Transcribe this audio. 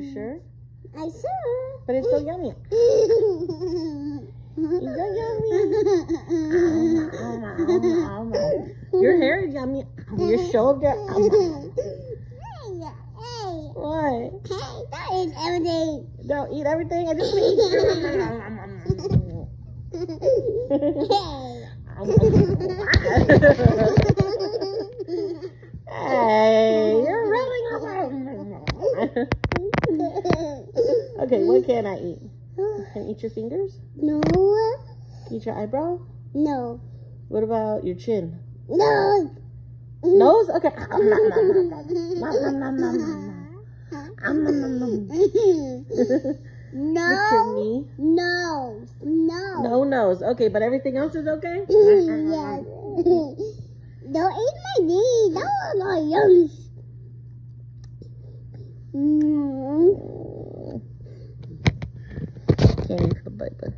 you sure? I sure. But it's so yummy. It's so yummy. Your hair is yummy. Your shoulder. What? Don't eat everything. Don't eat everything. I just want to eat. Hey, you're really. Okay, what can I eat? Can I eat your fingers? No. Eat your eyebrow? No. What about your chin? No. Nose? Okay. No. Look at me. No. No. No nose. Okay, but everything else is okay? Yes. Don't eat my knee. That was my yums. Can't eat the bye-bye.